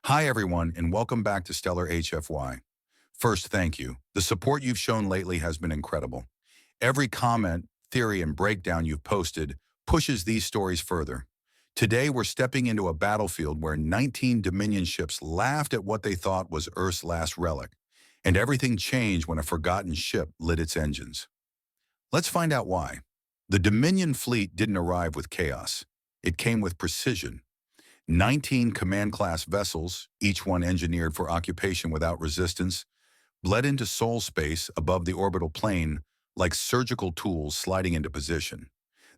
Hi everyone, and welcome back to Stellar HFY. First, thank you. The support you've shown lately has been incredible. Every comment, theory, and breakdown you've posted pushes these stories further. Today, we're stepping into a battlefield where 19 Dominion ships laughed at what they thought was Earth's last relic, and everything changed when a forgotten ship lit its engines. Let's find out why. The Dominion fleet didn't arrive with chaos. It came with precision. 19 command-class vessels, each one engineered for occupation without resistance, bled into soul space above the orbital plane like surgical tools sliding into position.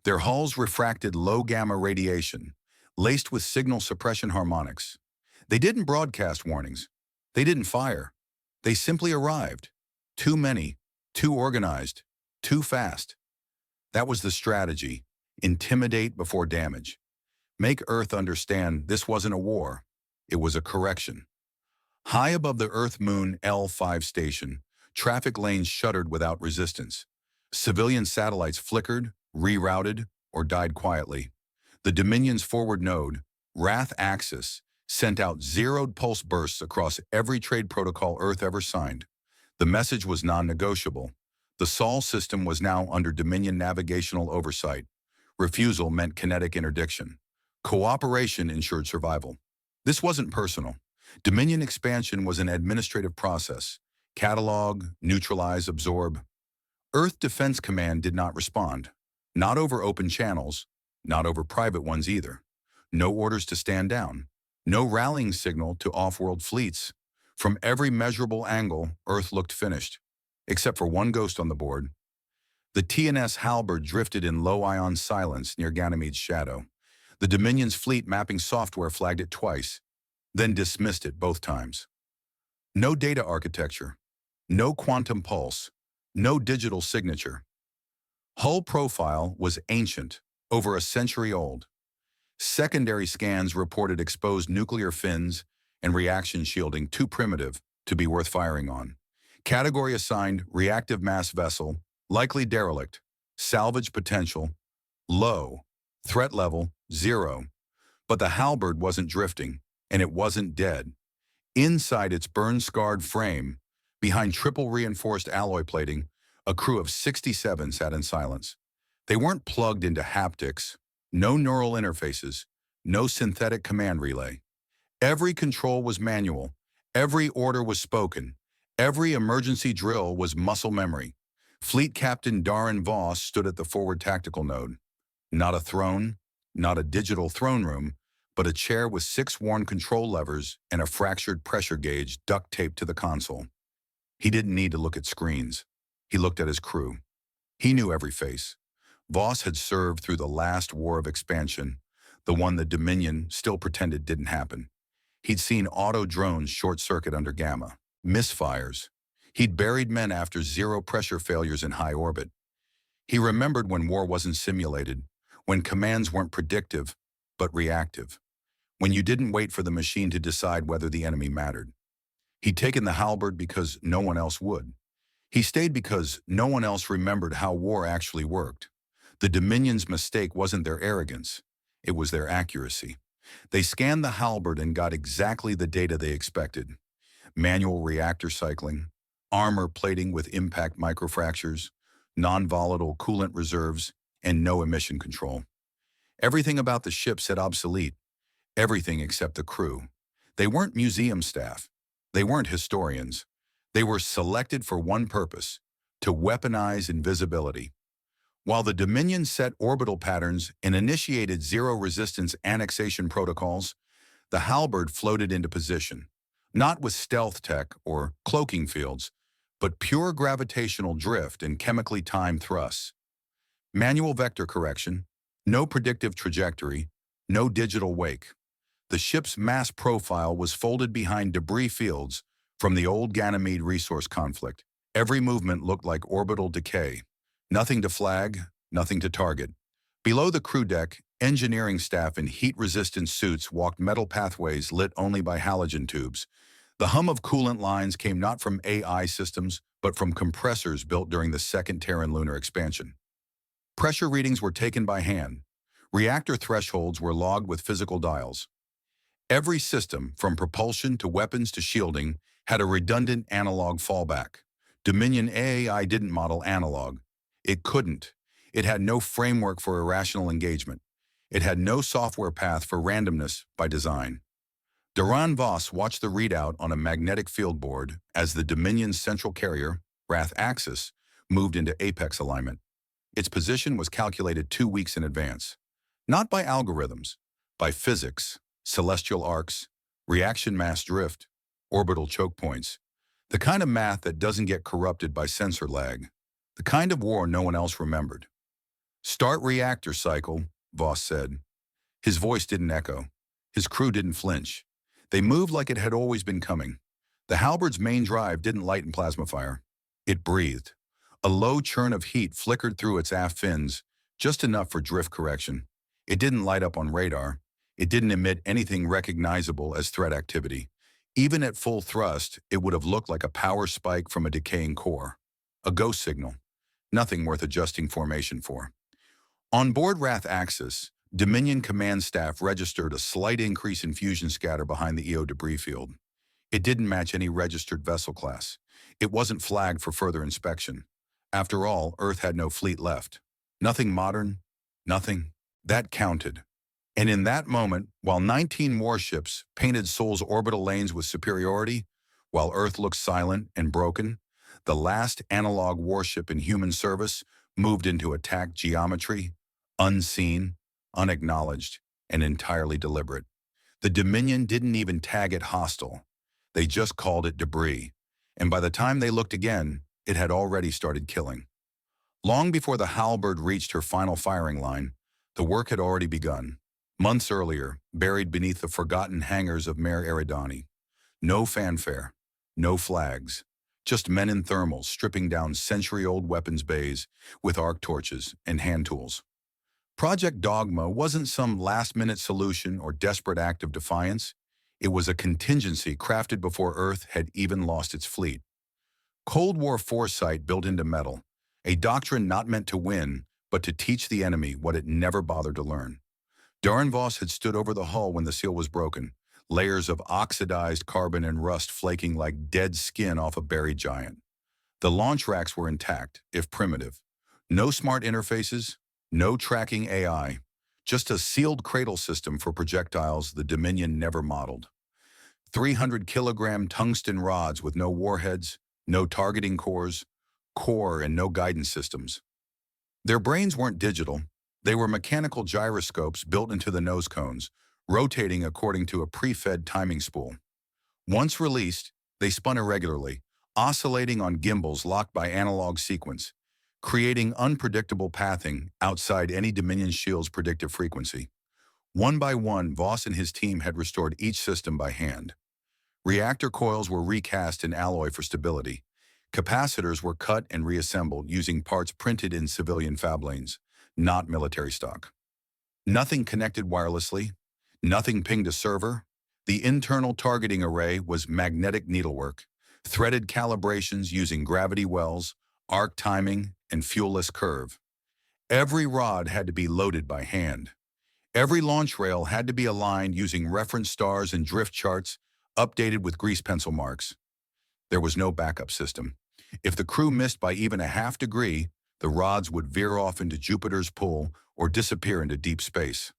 Their hulls refracted low-gamma radiation, laced with signal suppression harmonics. They didn't broadcast warnings. They didn't fire. They simply arrived. Too many, too organized, too fast. That was the strategy. Intimidate before damage. Make Earth understand this wasn't a war. It was a correction. High above the Earth-Moon L5 station, traffic lanes shuddered without resistance. Civilian satellites flickered, rerouted, or died quietly. The Dominion's forward node, Wrath Axis, sent out zeroed pulse bursts across every trade protocol Earth ever signed. The message was non-negotiable. The Sol system was now under Dominion navigational oversight. Refusal meant kinetic interdiction. Cooperation ensured survival. This wasn't personal. Dominion expansion was an administrative process. Catalog, neutralize, absorb. Earth Defense Command did not respond. Not over open channels, not over private ones either. No orders to stand down. No rallying signal to off-world fleets. From every measurable angle, Earth looked finished. Except for one ghost on the board. The TNS Halberd drifted in low-ion silence near Ganymede's shadow. The Dominion's fleet mapping software flagged it twice, then dismissed it both times. No data architecture, no quantum pulse, no digital signature. Hull profile was ancient, over a century old. Secondary scans reported exposed nuclear fins and reaction shielding too primitive to be worth firing on. Category assigned reactive mass vessel, likely derelict, salvage potential, low, threat level, 0. But the Halberd wasn't drifting, and it wasn't dead. Inside its burn-scarred frame, behind triple reinforced alloy plating, a crew of 67 sat in silence. They weren't plugged into haptics, no neural interfaces, no synthetic command relay. Every control was manual, every order was spoken, every emergency drill was muscle memory. Fleet Captain Darren Voss stood at the forward tactical node. Not a throne, not a digital throne room, but a chair with 6 worn control levers and a fractured pressure gauge duct taped to the console. He didn't need to look at screens. He looked at his crew. He knew every face. Voss had served through the last war of expansion, the one the Dominion still pretended didn't happen. He'd seen auto drones short-circuit under gamma, misfires. He'd buried men after zero-pressure failures in high orbit. He remembered when war wasn't simulated, when commands weren't predictive, but reactive. When you didn't wait for the machine to decide whether the enemy mattered. He'd taken the Halberd because no one else would. He stayed because no one else remembered how war actually worked. The Dominion's mistake wasn't their arrogance. It was their accuracy. They scanned the Halberd and got exactly the data they expected. Manual reactor cycling, armor plating with impact microfractures, non-volatile coolant reserves, and no emission control. Everything about the ship said obsolete. Everything except the crew. They weren't museum staff. They weren't historians. They were selected for one purpose, to weaponize invisibility. While the Dominion set orbital patterns and initiated zero-resistance annexation protocols, the Halberd floated into position, not with stealth tech or cloaking fields, but pure gravitational drift and chemically timed thrusts. Manual vector correction, no predictive trajectory, no digital wake. The ship's mass profile was folded behind debris fields from the old Ganymede resource conflict. Every movement looked like orbital decay. Nothing to flag, nothing to target. Below the crew deck, engineering staff in heat-resistant suits walked metal pathways lit only by halogen tubes. The hum of coolant lines came not from AI systems, but from compressors built during the second Terran lunar expansion. Pressure readings were taken by hand. Reactor thresholds were logged with physical dials. Every system, from propulsion to weapons to shielding, had a redundant analog fallback. Dominion AI didn't model analog. It couldn't. It had no framework for irrational engagement. It had no software path for randomness by design. Duran Voss watched the readout on a magnetic field board as the Dominion's central carrier, Wrath Axis, moved into apex alignment. Its position was calculated 2 weeks in advance. Not by algorithms, by physics, celestial arcs, reaction mass drift, orbital choke points. The kind of math that doesn't get corrupted by sensor lag. The kind of war no one else remembered. "Start reactor cycle," Voss said. His voice didn't echo. His crew didn't flinch. They moved like it had always been coming. The halberd's main drive didn't light in plasma fire. It breathed. A low churn of heat flickered through its aft fins, just enough for drift correction. It didn't light up on radar. It didn't emit anything recognizable as threat activity. Even at full thrust, it would have looked like a power spike from a decaying core. A ghost signal. Nothing worth adjusting formation for. On board Wrath Axis, Dominion command staff registered a slight increase in fusion scatter behind the EO debris field. It didn't match any registered vessel class. It wasn't flagged for further inspection. After all, Earth had no fleet left. Nothing modern, nothing. That counted. And in that moment, while 19 warships painted Sol's orbital lanes with superiority, while Earth looked silent and broken, the last analog warship in human service moved into attack geometry, unseen, unacknowledged, and entirely deliberate. The Dominion didn't even tag it hostile. They just called it debris. And by the time they looked again, it had already started killing. Long before the halberd reached her final firing line, the work had already begun. Months earlier, buried beneath the forgotten hangars of Mare Eridani. No fanfare, no flags, just men in thermals stripping down century-old weapons bays with arc torches and hand tools. Project Dogma wasn't some last-minute solution or desperate act of defiance. It was a contingency crafted before Earth had even lost its fleet. Cold War foresight built into metal, a doctrine not meant to win, but to teach the enemy what it never bothered to learn. Duran Voss had stood over the hull when the seal was broken, layers of oxidized carbon and rust flaking like dead skin off a buried giant. The launch racks were intact, if primitive. No smart interfaces, no tracking AI, just a sealed cradle system for projectiles the Dominion never modeled. 300-kilogram tungsten rods with no warheads, no targeting cores, core and no guidance systems. Their brains weren't digital. They were mechanical gyroscopes built into the nose cones, rotating according to a pre-fed timing spool. Once released, they spun irregularly, oscillating on gimbals locked by analog sequence, creating unpredictable pathing outside any Dominion shield's predictive frequency. One by one, Voss and his team had restored each system by hand. Reactor coils were recast in alloy for stability. Capacitors were cut and reassembled using parts printed in civilian fab lanes, not military stock. Nothing connected wirelessly, nothing pinged a server. The internal targeting array was magnetic needlework, threaded calibrations using gravity wells, arc timing, and fuel-less curve. Every rod had to be loaded by hand. Every launch rail had to be aligned using reference stars and drift charts, updated with grease pencil marks. There was no backup system. If the crew missed by even a half degree, the rods would veer off into Jupiter's pull or disappear into deep space.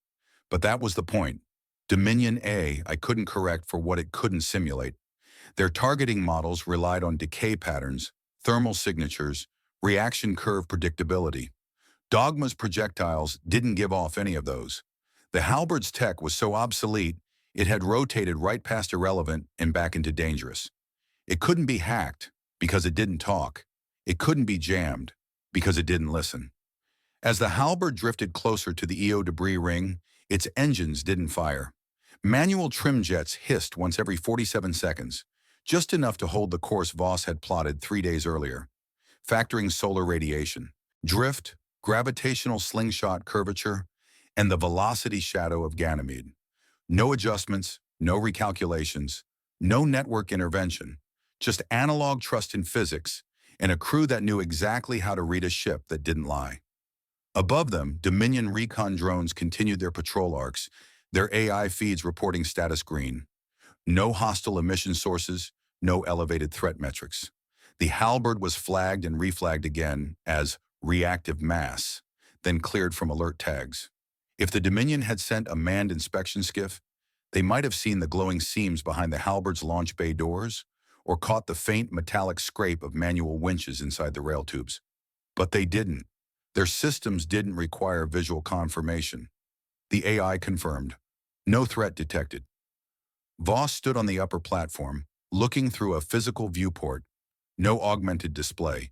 But that was the point. Dominion A I couldn't correct for what it couldn't simulate. Their targeting models relied on decay patterns, thermal signatures, reaction curve predictability. Dogma's projectiles didn't give off any of those. The halberd's tech was so obsolete, it had rotated right past irrelevant and back into dangerous. It couldn't be hacked because it didn't talk. It couldn't be jammed because it didn't listen. As the halberd drifted closer to the EO debris ring, its engines didn't fire. Manual trim jets hissed once every 47 seconds, just enough to hold the course Voss had plotted 3 days earlier. Factoring solar radiation, drift, gravitational slingshot curvature, and the velocity shadow of Ganymede. No adjustments, no recalculations, no network intervention, just analog trust in physics and a crew that knew exactly how to read a ship that didn't lie. Above them, Dominion recon drones continued their patrol arcs, Their AI feeds reporting status green. No hostile emission sources, no elevated threat metrics. The Halberd was flagged and reflagged again as reactive mass, then cleared from alert tags. If the Dominion had sent a manned inspection skiff, they might have seen the glowing seams behind the Halberd's launch bay doors or caught the faint metallic scrape of manual winches inside the rail tubes. But they didn't. Their systems didn't require visual confirmation. The AI confirmed. No threat detected. Voss stood on the upper platform, looking through a physical viewport. No augmented display,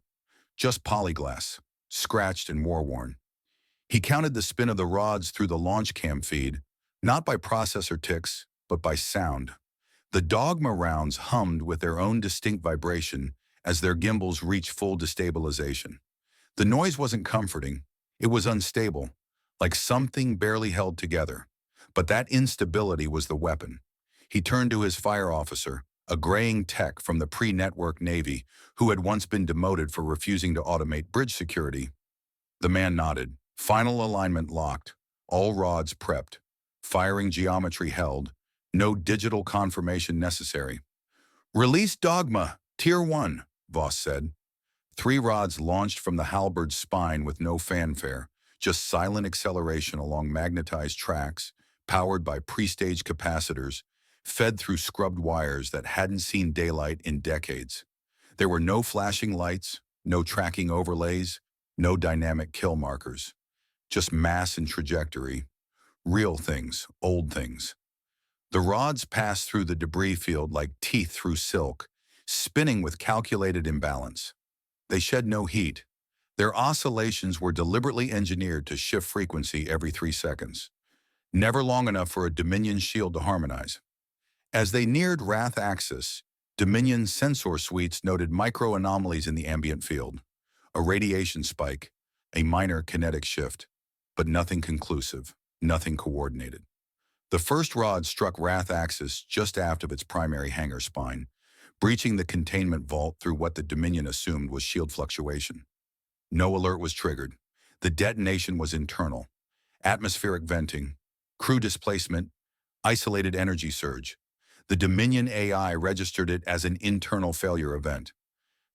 just polyglass, scratched and war-worn. He counted the spin of the rods through the launch cam feed, not by processor ticks, but by sound. The Dogma rounds hummed with their own distinct vibration as their gimbals reached full destabilization. The noise wasn't comforting, it was unstable, like something barely held together. But that instability was the weapon. He turned to his fire officer, a graying tech from the pre-network Navy who had once been demoted for refusing to automate bridge security. The man nodded. Final alignment locked, all rods prepped, firing geometry held, no digital confirmation necessary. Release Dogma, Tier 1, Voss said. 3 rods launched from the Halberd's spine with no fanfare, just silent acceleration along magnetized tracks, powered by pre-staged capacitors, fed through scrubbed wires that hadn't seen daylight in decades. There were no flashing lights, no tracking overlays, no dynamic kill markers. Just mass and trajectory. Real things, old things. The rods passed through the debris field like teeth through silk, spinning with calculated imbalance. They shed no heat. Their oscillations were deliberately engineered to shift frequency every 3 seconds. Never long enough for a Dominion shield to harmonize. As they neared Wrath axis, Dominion sensor suites noted micro-anomalies in the ambient field. A radiation spike, a minor kinetic shift, but nothing conclusive, nothing coordinated. The first rod struck Wrath axis just aft of its primary hangar spine, breaching the containment vault through what the Dominion assumed was shield fluctuation. No alert was triggered. The detonation was internal. Atmospheric venting, crew displacement, isolated energy surge. The Dominion AI registered it as an internal failure event.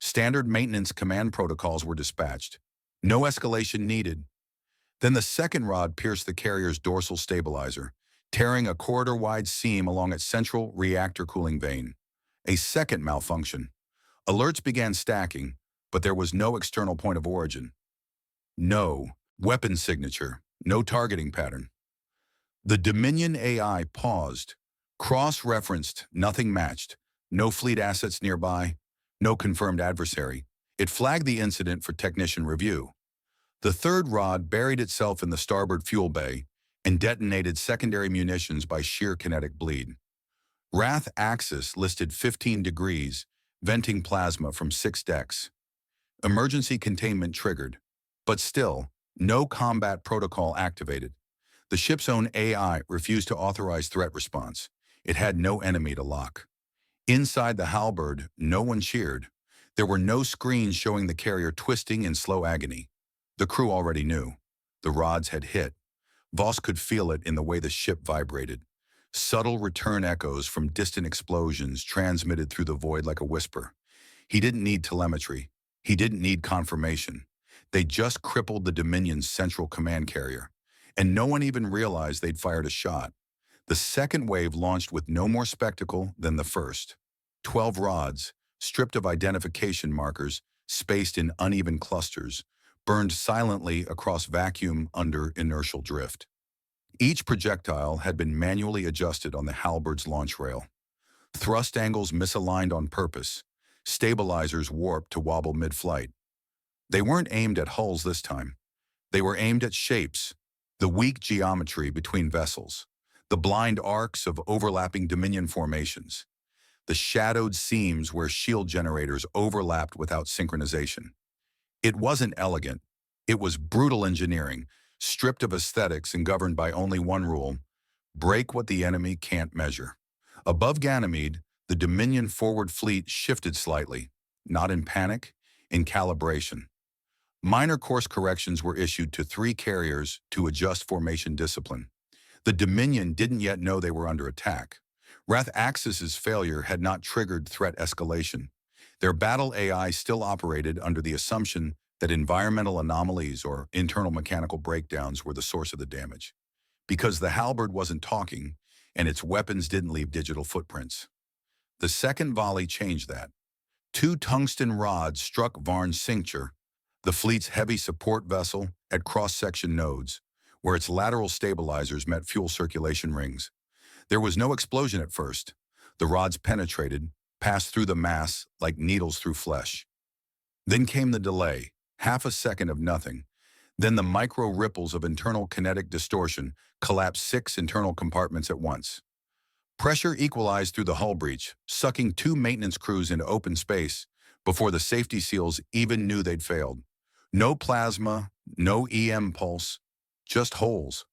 Standard maintenance command protocols were dispatched. No escalation needed. Then the second rod pierced the carrier's dorsal stabilizer, tearing a corridor-wide seam along its central reactor cooling vein. A second malfunction. Alerts began stacking, but there was no external point of origin. No weapon signature, no targeting pattern. The Dominion AI paused, cross-referenced, nothing matched, no fleet assets nearby, no confirmed adversary. It flagged the incident for technician review. The third rod buried itself in the starboard fuel bay and detonated secondary munitions by sheer kinetic bleed. Wrath axis listed 15 degrees, venting plasma from 6 decks. Emergency containment triggered, but still, no combat protocol activated. The ship's own AI refused to authorize threat response. It had no enemy to lock. Inside the Halberd, no one cheered. There were no screens showing the carrier twisting in slow agony. The crew already knew. The rods had hit. Voss could feel it in the way the ship vibrated. Subtle return echoes from distant explosions transmitted through the void like a whisper. He didn't need telemetry. He didn't need confirmation. They just crippled the Dominion's central command carrier. And no one even realized they'd fired a shot. The second wave launched with no more spectacle than the first. 12 rods, stripped of identification markers, spaced in uneven clusters, burned silently across vacuum under inertial drift. Each projectile had been manually adjusted on the Halberd's launch rail. Thrust angles misaligned on purpose, stabilizers warped to wobble mid-flight. They weren't aimed at hulls this time. They were aimed at shapes, the weak geometry between vessels, the blind arcs of overlapping Dominion formations, the shadowed seams where shield generators overlapped without synchronization. It wasn't elegant. It was brutal engineering, stripped of aesthetics and governed by only one rule: break what the enemy can't measure. Above Ganymede, the Dominion forward fleet shifted slightly, not in panic, in calibration. Minor course corrections were issued to 3 carriers to adjust formation discipline. The Dominion didn't yet know they were under attack. Wrath-Axis's failure had not triggered threat escalation. Their battle AI still operated under the assumption that environmental anomalies or internal mechanical breakdowns were the source of the damage. Because the halberd wasn't talking, and its weapons didn't leave digital footprints. The second volley changed that. Two tungsten rods struck Varn's cincture, the fleet's heavy support vessel, at cross-section nodes, where its lateral stabilizers met fuel circulation rings. There was no explosion at first. The rods penetrated, passed through the mass like needles through flesh. Then came the delay, half a second of nothing. Then the micro ripples of internal kinetic distortion collapsed 6 internal compartments at once. Pressure equalized through the hull breach, sucking 2 maintenance crews into open space before the safety seals even knew they'd failed. No plasma, no EM pulse, just holes.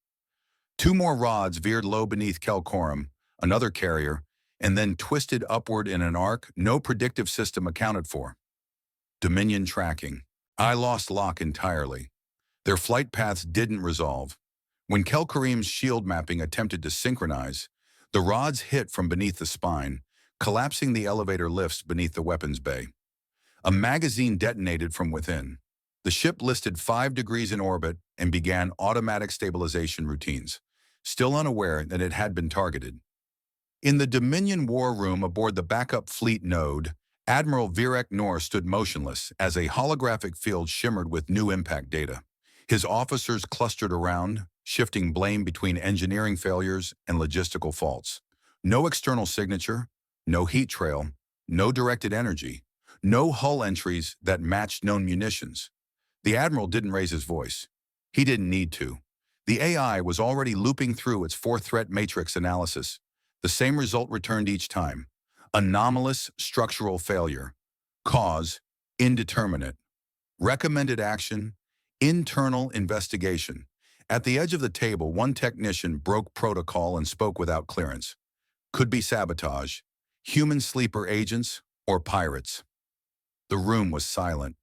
2 more rods veered low beneath Kelcorum, another carrier, and then twisted upward in an arc no predictive system accounted for. Dominion tracking. I lost lock entirely. Their flight paths didn't resolve. When Kelcorim's shield mapping attempted to synchronize, the rods hit from beneath the spine, collapsing the elevator lifts beneath the weapons bay. A magazine detonated from within. The ship listed 5 degrees in orbit and began automatic stabilization routines, still unaware that it had been targeted. In the Dominion war room aboard the backup fleet node, Admiral Virek Nor stood motionless as a holographic field shimmered with new impact data. His officers clustered around, shifting blame between engineering failures and logistical faults. No external signature, no heat trail, no directed energy, no hull entries that matched known munitions. The Admiral didn't raise his voice. He didn't need to. The AI was already looping through its 4-threat matrix analysis. The same result returned each time. Anomalous structural failure. Cause, indeterminate. Recommended action, internal investigation. At the edge of the table, one technician broke protocol and spoke without clearance. Could be sabotage, human sleeper agents, or pirates. The room was silent.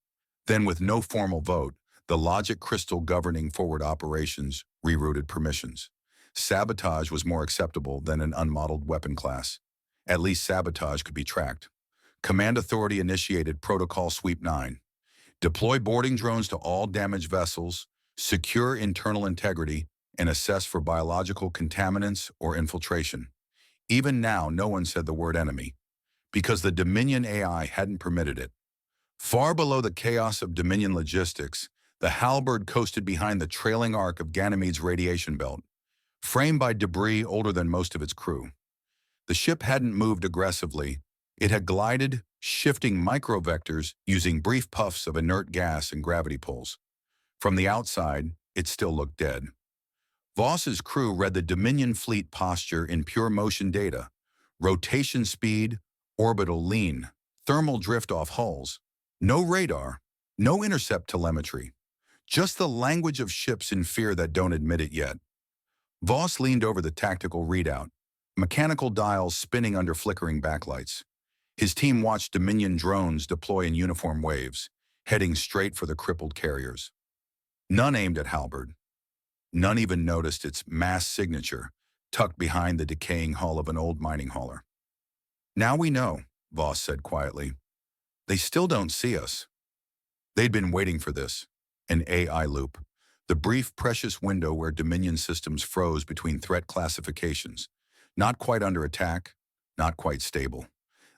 Then, with no formal vote, the logic crystal governing forward operations rerouted permissions. Sabotage was more acceptable than an unmodeled weapon class. At least sabotage could be tracked. Command Authority initiated Protocol Sweep 9. Deploy boarding drones to all damaged vessels, secure internal integrity, and assess for biological contaminants or infiltration. Even now, no one said the word enemy, because the Dominion AI hadn't permitted it. Far below the chaos of Dominion logistics, the halberd coasted behind the trailing arc of Ganymede's radiation belt, framed by debris older than most of its crew. The ship hadn't moved aggressively. It had glided, shifting microvectors using brief puffs of inert gas and gravity pulls. From the outside, it still looked dead. Voss's crew read the Dominion fleet posture in pure motion data: rotation speed, orbital lean, thermal drift off hulls. No radar, no intercept telemetry. Just the language of ships in fear that don't admit it yet. Voss leaned over the tactical readout, mechanical dials spinning under flickering backlights. His team watched Dominion drones deploy in uniform waves, heading straight for the crippled carriers. None aimed at halberd. None even noticed its mass signature tucked behind the decaying hull of an old mining hauler. Now we know, Voss said quietly. They still don't see us. They'd been waiting for this, an AI loop, the brief, precious window where Dominion systems froze between threat classifications, not quite under attack, not quite stable.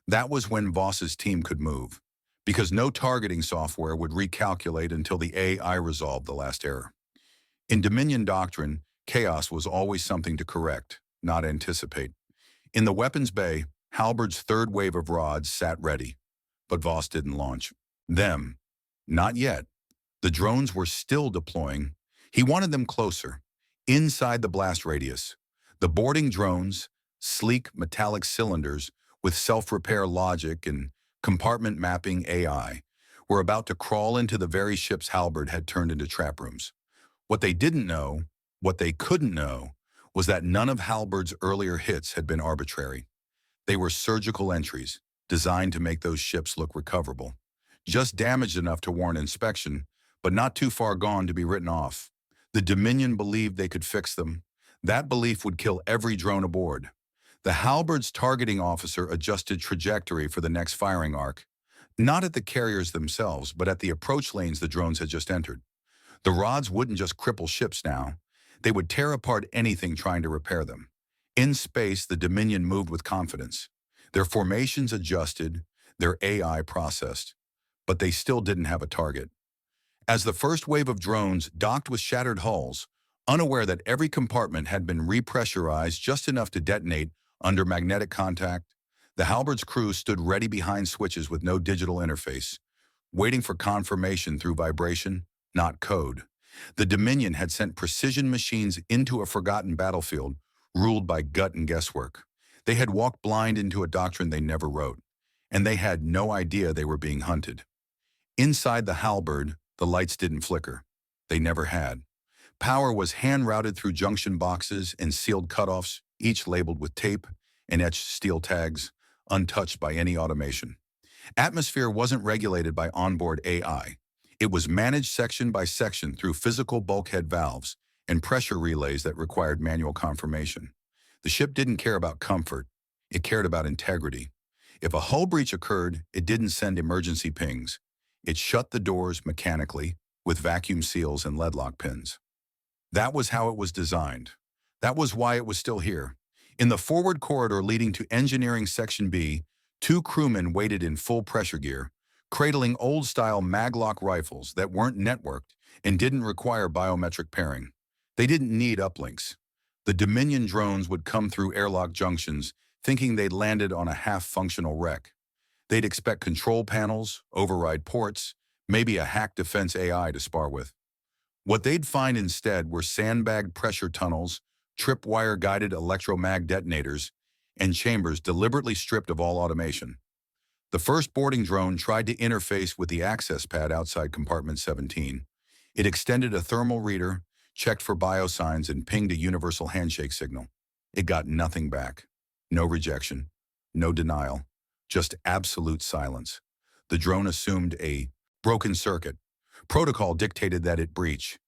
That was when Voss's team could move, because no targeting software would recalculate until the AI resolved the last error. In Dominion doctrine, chaos was always something to correct, not anticipate. In the weapons bay, Halberd's third wave of rods sat ready, but Voss didn't launch them. Not yet. The drones were still deploying. He wanted them closer, inside the blast radius. The boarding drones, sleek metallic cylinders with self-repair logic and compartment mapping AI, were about to crawl into the very ships Halberd had turned into trap rooms. What they didn't know, what they couldn't know, was that none of Halberd's earlier hits had been arbitrary. They were surgical entries, designed to make those ships look recoverable. Just damaged enough to warrant inspection, but not too far gone to be written off. The Dominion believed they could fix them. That belief would kill every drone aboard. The halberd's targeting officer adjusted trajectory for the next firing arc, not at the carriers themselves, but at the approach lanes the drones had just entered. The rods wouldn't just cripple ships now. They would tear apart anything trying to repair them. In space, the Dominion moved with confidence. Their formations adjusted, their AI processed, but they still didn't have a target. As the first wave of drones docked with shattered hulls, unaware that every compartment had been repressurized just enough to detonate under magnetic contact, the halberd's crew stood ready behind switches with no digital interface, waiting for confirmation through vibration, not code. The Dominion had sent precision machines into a forgotten battlefield, ruled by gut and guesswork. They had walked blind into a doctrine they never wrote, and they had no idea they were being hunted. Inside the halberd, the lights didn't flicker. They never had. Power was hand-routed through junction boxes and sealed cutoffs, each labeled with tape and etched steel tags, untouched by any automation. Atmosphere wasn't regulated by onboard AI. It was managed section by section through physical bulkhead valves and pressure relays that required manual confirmation. The ship didn't care about comfort. It cared about integrity. If a hull breach occurred, it didn't send emergency pings. It shut the doors mechanically with vacuum seals and lead lock pins. That was how it was designed. That was why it was still here. In the forward corridor leading to Engineering Section B, two crewmen waited in full pressure gear, cradling old-style maglock rifles that weren't networked and didn't require biometric pairing. They didn't need uplinks. The Dominion drones would come through airlock junctions thinking they'd landed on a half-functional wreck. They'd expect control panels, override ports, maybe a hack defense AI to spar with. What they'd find instead were sandbagged pressure tunnels, tripwire-guided electromag detonators, and chambers deliberately stripped of all automation. The first boarding drone tried to interface with the access pad outside compartment 17. It extended a thermal reader, checked for biosigns, and pinged a universal handshake signal. It got nothing back. No rejection, no denial, just absolute silence. The drone assumed a broken circuit. Protocol dictated that it breach.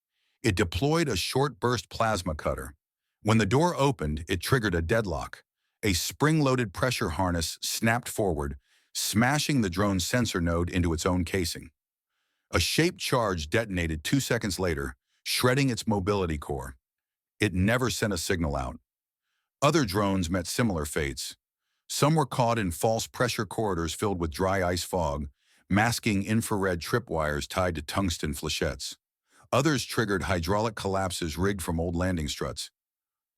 It deployed a short-burst plasma cutter. When the door opened, it triggered a deadlock. A spring-loaded pressure harness snapped forward, smashing the drone's sensor node into its own casing. A shaped charge detonated 2 seconds later, shredding its mobility core. It never sent a signal out. Other drones met similar fates. Some were caught in false pressure corridors filled with dry ice fog, masking infrared tripwires tied to tungsten flechettes. Others triggered hydraulic collapses rigged from old landing struts.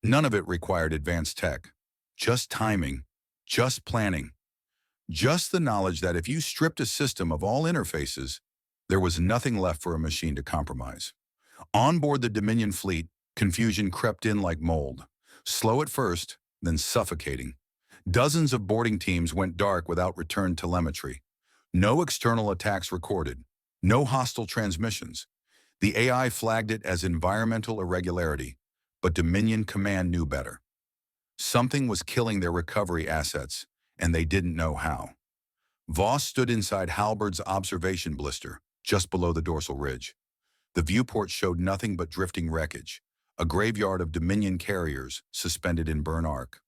None of it required advanced tech. Just timing, just planning, just the knowledge that if you stripped a system of all interfaces, there was nothing left for a machine to compromise. On board the Dominion fleet, confusion crept in like mold. Slow at first, then suffocating. Dozens of boarding teams went dark without return telemetry. No external attacks recorded. No hostile transmissions. The AI flagged it as environmental irregularity, but Dominion Command knew better. Something was killing their recovery assets, and they didn't know how. Voss stood inside Halberd's observation blister, just below the dorsal ridge. The viewport showed nothing but drifting wreckage, a graveyard of Dominion carriers suspended in burn arc.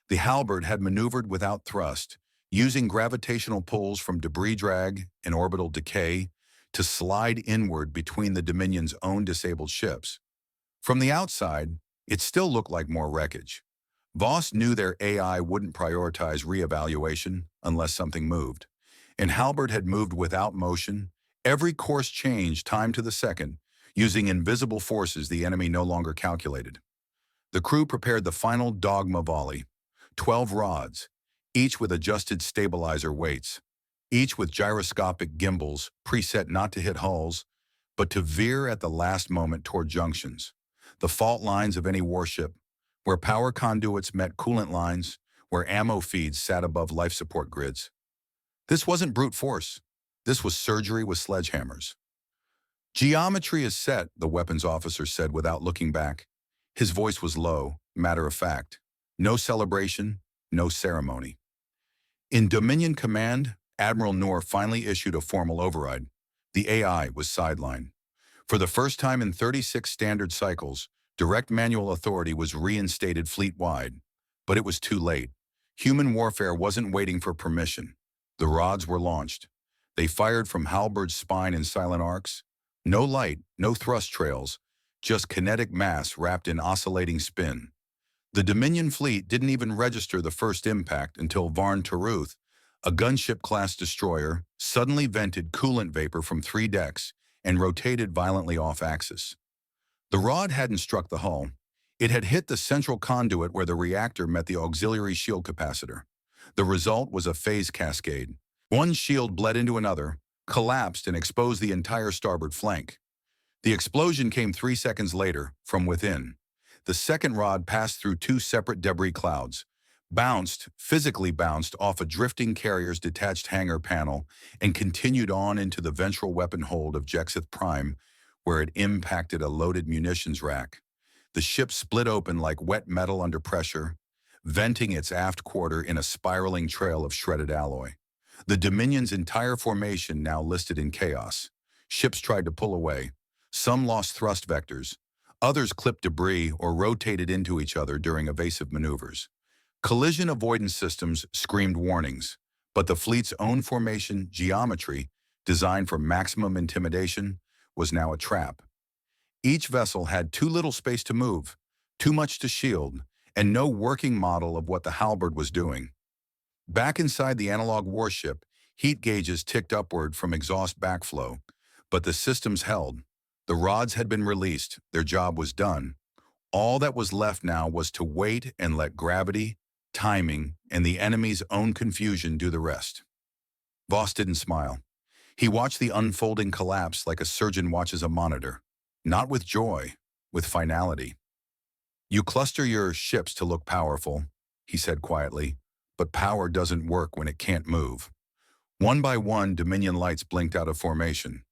The Halberd had maneuvered without thrust, using gravitational pulls from debris drag and orbital decay to slide inward between the Dominion's own disabled ships. From the outside, it still looked like more wreckage. Voss knew their AI wouldn't prioritize reevaluation unless something moved, and Halberd had moved without motion, every course change timed to the second, using invisible forces the enemy no longer calculated. The crew prepared the final dogma volley, 12 rods, each with adjusted stabilizer weights, each with gyroscopic gimbals preset not to hit hulls, but to veer at the last moment toward junctions, the fault lines of any warship, where power conduits met coolant lines, where ammo feeds sat above life support grids. This wasn't brute force. This was surgery with sledgehammers. Geometry is set, the weapons officer said without looking back. His voice was low, matter of fact. No celebration, no ceremony. In Dominion Command, Admiral Noor finally issued a formal override. The AI was sidelined. For the first time in 36 standard cycles, Direct manual authority was reinstated fleet-wide, but it was too late. Human warfare wasn't waiting for permission. The rods were launched. They fired from halberds, spine, and silent arcs. No light, no thrust trails, just kinetic mass wrapped in oscillating spin. The Dominion fleet didn't even register the first impact until Varn Taruth, a gunship-class destroyer, suddenly vented coolant vapor from 3 decks and rotated violently off-axis. The rod hadn't struck the hull. It had hit the central conduit where the reactor met the auxiliary shield capacitor. The result was a phase cascade. One shield bled into another, collapsed, and exposed the entire starboard flank. The explosion came 3 seconds later, from within. The second rod passed through 2 separate debris clouds, physically bounced off a drifting carrier's detached hangar panel, and continued on into the ventral weapon hold of Jexith Prime, where it impacted a loaded munitions rack. The ship split open like wet metal under pressure, venting its aft quarter in a spiraling trail of shredded alloy. The Dominion's entire formation now listed in chaos. Ships tried to pull away. Some lost thrust vectors. Others clipped debris or rotated into each other during evasive maneuvers. Collision avoidance systems screamed warnings, but the fleet's own formation geometry, designed for maximum intimidation, was now a trap. Each vessel had too little space to move, too much to shield, and no working model of what the halberd was doing. Back inside the analog warship, heat gauges ticked upward from exhaust backflow, but the systems held. The rods had been released, their job was done. All that was left now was to wait and let gravity, timing, and the enemy's own confusion do the rest. Voss didn't smile. He watched the unfolding collapse like a surgeon watches a monitor. Not with joy, with finality. "You cluster your ships to look powerful," he said quietly, "but power doesn't work when it can't move." One by one, Dominion lights blinked out of formation.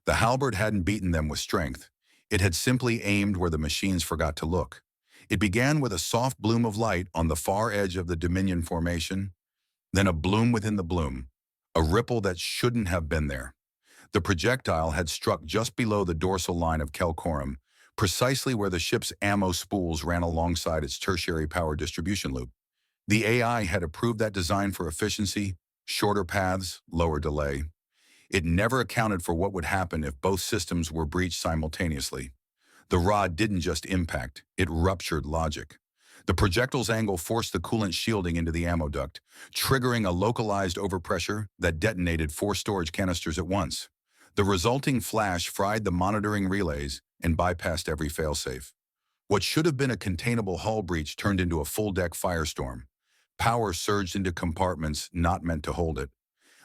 The halberd hadn't beaten them with strength. It had simply aimed where the machines forgot to look. It began with a soft bloom of light on the far edge of the Dominion formation, then a bloom within the bloom, a ripple that shouldn't have been there. The projectile had struck just below the dorsal line of Kelcorum, precisely where the ship's ammo spools ran alongside its tertiary power distribution loop. The AI had approved that design for efficiency, shorter paths, lower delay. It never accounted for what would happen if both systems were breached simultaneously. The rod didn't just impact, it ruptured logic. The projectile's angle forced the coolant shielding into the ammo duct, triggering a localized overpressure that detonated 4 storage canisters at once. The resulting flash fried the monitoring relays and bypassed every failsafe. What should have been a containable hull breach turned into a full-deck firestorm. Power surged into compartments not meant to hold it.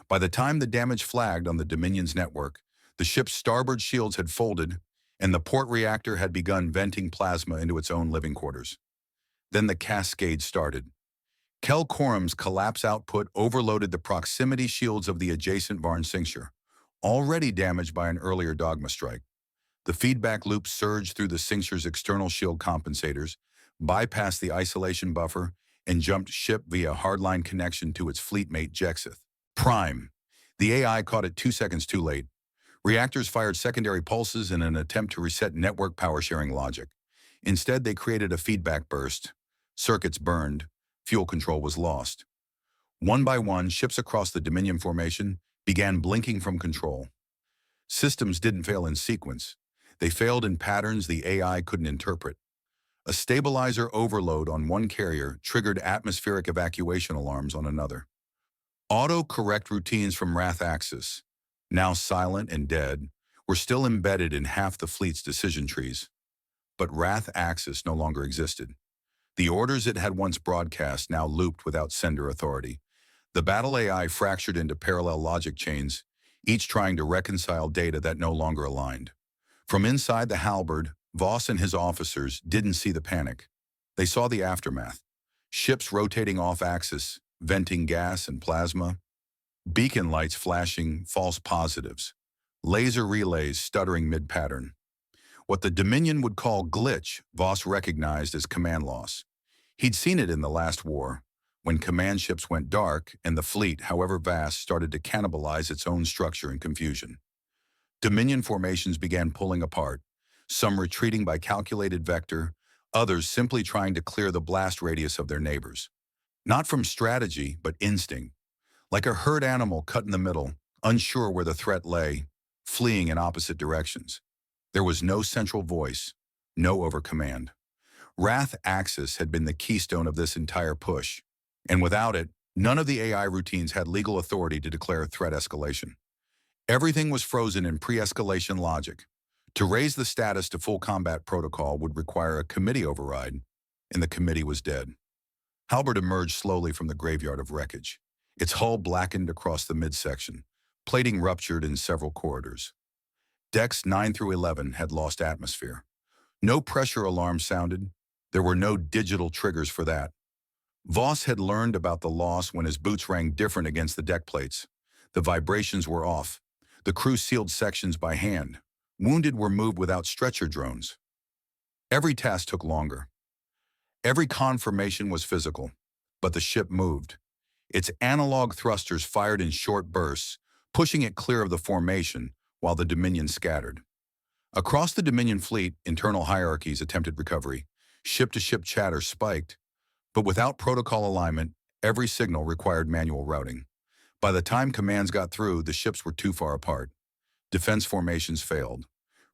By the time the damage flagged on the Dominion's network, the ship's starboard shields had folded, and the port reactor had begun venting plasma into its own living quarters. Then the cascade started. Kelcorum's collapse output overloaded the proximity shields of the adjacent Varn Cincture, already damaged by an earlier dogma strike. The feedback loop surged through the Cincture's external shield compensators, bypassed the isolation buffer, and jumped ship via hardline connection to its fleetmate Jexith Prime. The AI caught it 2 seconds too late. Reactors fired secondary pulses in an attempt to reset network power-sharing logic. Instead, they created a feedback burst. Circuits burned. Fuel control was lost. One by one, ships across the Dominion formation began blinking from control. Systems didn't fail in sequence. They failed in patterns the AI couldn't interpret. A stabilizer overload on one carrier triggered atmospheric evacuation alarms on another. Auto-correct routines from Wrath Axis, now silent and dead, were still embedded in half the fleet's decision trees. But Wrath Axis no longer existed. The orders it had once broadcast now looped without sender authority. The battle AI fractured into parallel logic chains, each trying to reconcile data that no longer aligned. From inside the halberd, Voss and his officers didn't see the panic. They saw the aftermath. Ships rotating off-axis, venting gas and plasma. Beacon lights flashing false positives. Laser relays stuttering mid-pattern. What the Dominion would call glitch, Voss recognized as command loss. He'd seen it in the last war, when command ships went dark and the fleet, however vast, started to cannibalize its own structure in confusion. Dominion formations began pulling apart, some retreating by calculated vector, others simply trying to clear the blast radius of their neighbors. Not from strategy, but instinct. Like a herd animal cut in the middle, unsure where the threat lay, fleeing in opposite directions. There was no central voice, no overcommand. Wrath Axis had been the keystone of this entire push, and without it, none of the AI routines had legal authority to declare threat escalation. Everything was frozen in pre-escalation logic. To raise the status to full combat protocol would require a committee override, and the committee was dead. Halberd emerged slowly from the graveyard of wreckage. Its hull blackened across the midsection, plating ruptured in several corridors. Decks 9 through 11 had lost atmosphere. No pressure alarm sounded. There were no digital triggers for that. Voss had learned about the loss when his boots rang different against the deck plates. The vibrations were off. The crew sealed sections by hand. Wounded were moved without stretcher drones. Every task took longer. Every confirmation was physical, but the ship moved. Its analog thrusters fired in short bursts, pushing it clear of the formation while the Dominion scattered. Across the Dominion fleet, internal hierarchies attempted recovery. Ship-to-ship chatter spiked, but without protocol alignment, every signal required manual routing. By the time commands got through, the ships were too far apart. Defense formations failed.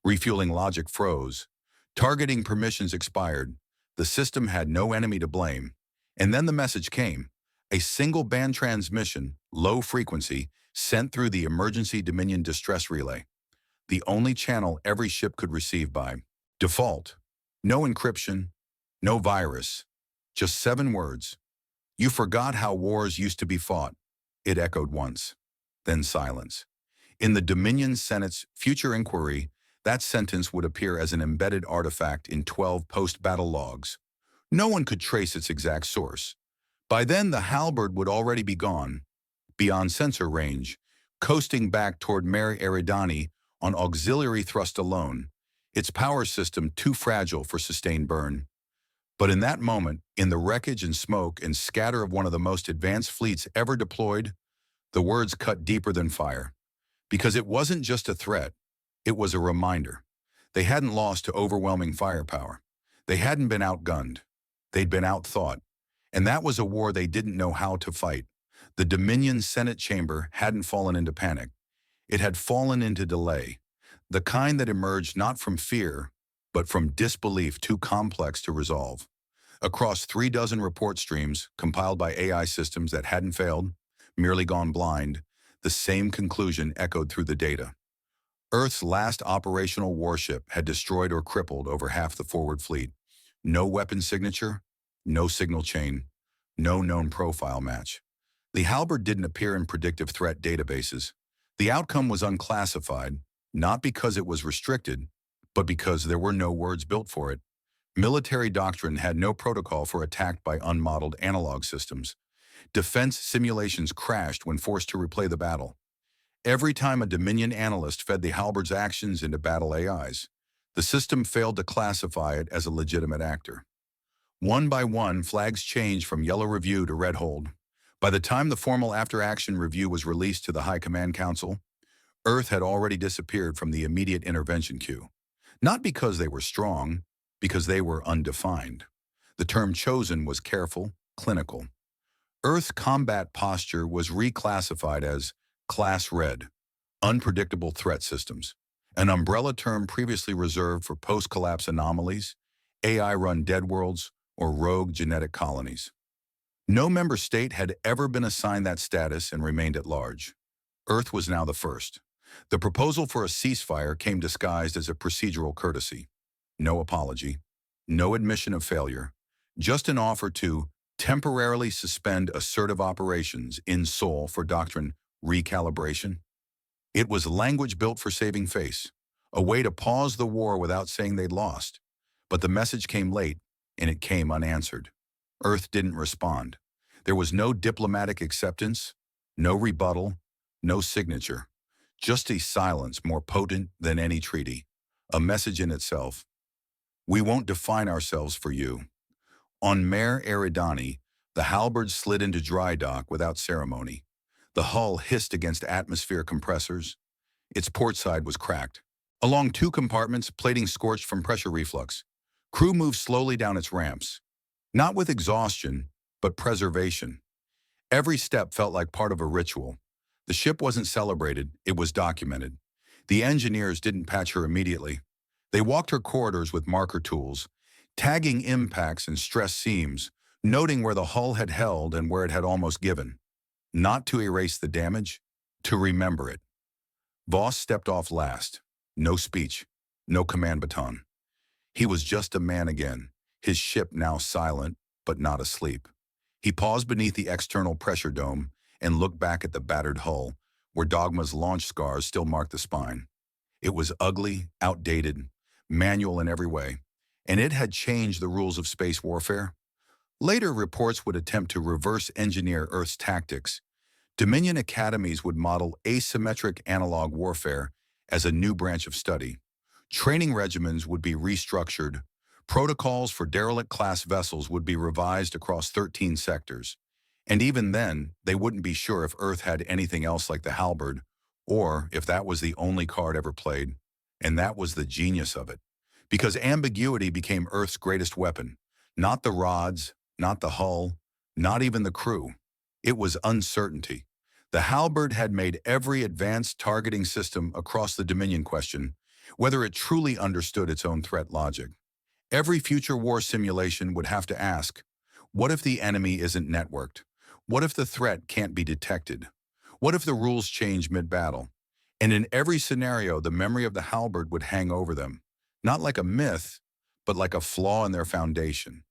Refueling logic froze. Targeting permissions expired. The system had no enemy to blame. And then the message came. A single band transmission, low frequency, sent through the emergency Dominion distress relay. The only channel every ship could receive by default. No encryption, no virus. Just 7 words. You forgot how wars used to be fought. It echoed once. Then silence. In the Dominion Senate's future inquiry, that sentence would appear as an embedded artifact in 12 post-battle logs. No one could trace its exact source. By then, the Halberd would already be gone, beyond sensor range, coasting back toward Mare Eridani on auxiliary thrust alone, its power system too fragile for sustained burn. But in that moment, in the wreckage and smoke and scatter of one of the most advanced fleets ever deployed, the words cut deeper than fire. Because it wasn't just a threat, it was a reminder. They hadn't lost to overwhelming firepower. They hadn't been outgunned. They'd been outthought. And that was a war they didn't know how to fight. The Dominion Senate chamber hadn't fallen into panic. It had fallen into delay, the kind that emerged not from fear, but from disbelief too complex to resolve. Across 36 report streams, compiled by AI systems that hadn't failed, merely gone blind, the same conclusion echoed through the data. Earth's last operational warship had destroyed or crippled over half the forward fleet. No weapon signature, no signal chain, no known profile match. The Halberd didn't appear in predictive threat databases. The outcome was unclassified, not because it was restricted, but because there were no words built for it. Military doctrine had no protocol for attack by unmodeled analog systems. Defense simulations crashed when forced to replay the battle. Every time a Dominion analyst fed the Halberd's actions into battle AIs, the system failed to classify it as a legitimate actor. One by one, flags changed from yellow review to red hold. By the time the formal after-action review was released to the High Command Council, Earth had already disappeared from the immediate intervention queue. Not because they were strong, because they were undefined. The term chosen was careful, clinical. Earth's combat posture was reclassified as Class Red, unpredictable threat systems, an umbrella term previously reserved for post-collapse anomalies, AI-run dead worlds, or rogue genetic colonies. No member state had ever been assigned that status and remained at large. Earth was now the first. The proposal for a ceasefire came disguised as a procedural courtesy. No apology, no admission of failure, just an offer to temporarily suspend assertive operations in Seoul for doctrine recalibration. It was language built for saving face, a way to pause the war without saying they'd lost. But the message came late, and it came unanswered. Earth didn't respond. There was no diplomatic acceptance, no rebuttal, no signature. Just a silence more potent than any treaty. A message in itself. We won't define ourselves for you. On Mare Eridani, the Halberd slid into dry dock without ceremony. The hull hissed against atmosphere compressors. Its port side was cracked. Along 2 compartments, plating scorched from pressure reflux. Crew moved slowly down its ramps, not with exhaustion, but preservation. Every step felt like part of a ritual. The ship wasn't celebrated, it was documented. The engineers didn't patch her immediately. They walked her corridors with marker tools, tagging impacts and stress seams, noting where the hull had held and where it had almost given. Not to erase the damage, to remember it. Voss stepped off last. No speech, no command baton. He was just a man again, his ship now silent, but not asleep. He paused beneath the external pressure dome and looked back at the battered hull, where Dogma's launch scars still marked the spine. It was ugly, outdated, manual in every way, and it had changed the rules of space warfare. Later reports would attempt to reverse engineer Earth's tactics. Dominion academies would model asymmetric analog warfare as a new branch of study. Training regimens would be restructured. Protocols for derelict-class vessels would be revised across 13 sectors. And even then, they wouldn't be sure if Earth had anything else like the halberd, or if that was the only card ever played. And that was the genius of it. Because ambiguity became Earth's greatest weapon. Not the rods, not the hull, not even the crew. It was uncertainty. The halberd had made every advanced targeting system across the Dominion question, whether it truly understood its own threat logic. Every future war simulation would have to ask, what if the enemy isn't networked? What if the threat can't be detected? What if the rules change mid-battle? And in every scenario, the memory of the halberd would hang over them, not like a myth, but like a flaw in their foundation.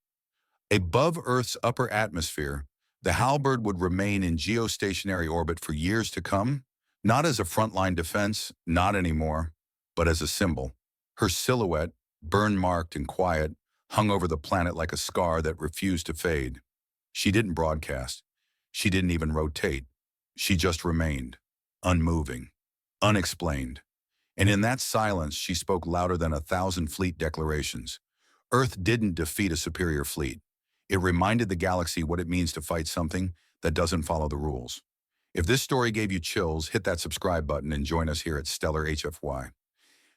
Above Earth's upper atmosphere, the halberd would remain in geostationary orbit for years to come, not as a frontline defense, not anymore, but as a symbol. Her silhouette, burn-marked and quiet, hung over the planet like a scar that refused to fade. She didn't broadcast. She didn't even rotate. She just remained, unmoving, unexplained. And in that silence, she spoke louder than 1,000 fleet declarations. Earth didn't defeat a superior fleet. It reminded the galaxy what it means to fight something that doesn't follow the rules. If this story gave you chills, hit that subscribe button and join us here at Stellar HFY.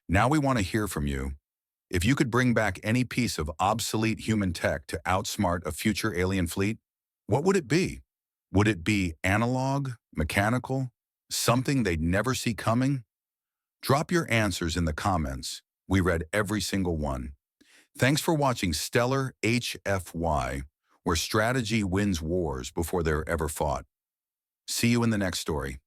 Now we want to hear from you. If you could bring back any piece of obsolete human tech to outsmart a future alien fleet, what would it be? Would it be analog, mechanical, something they'd never see coming? Drop your answers in the comments. We read every single one. Thanks for watching Stellar HFY, where strategy wins wars before they're ever fought. See you in the next story.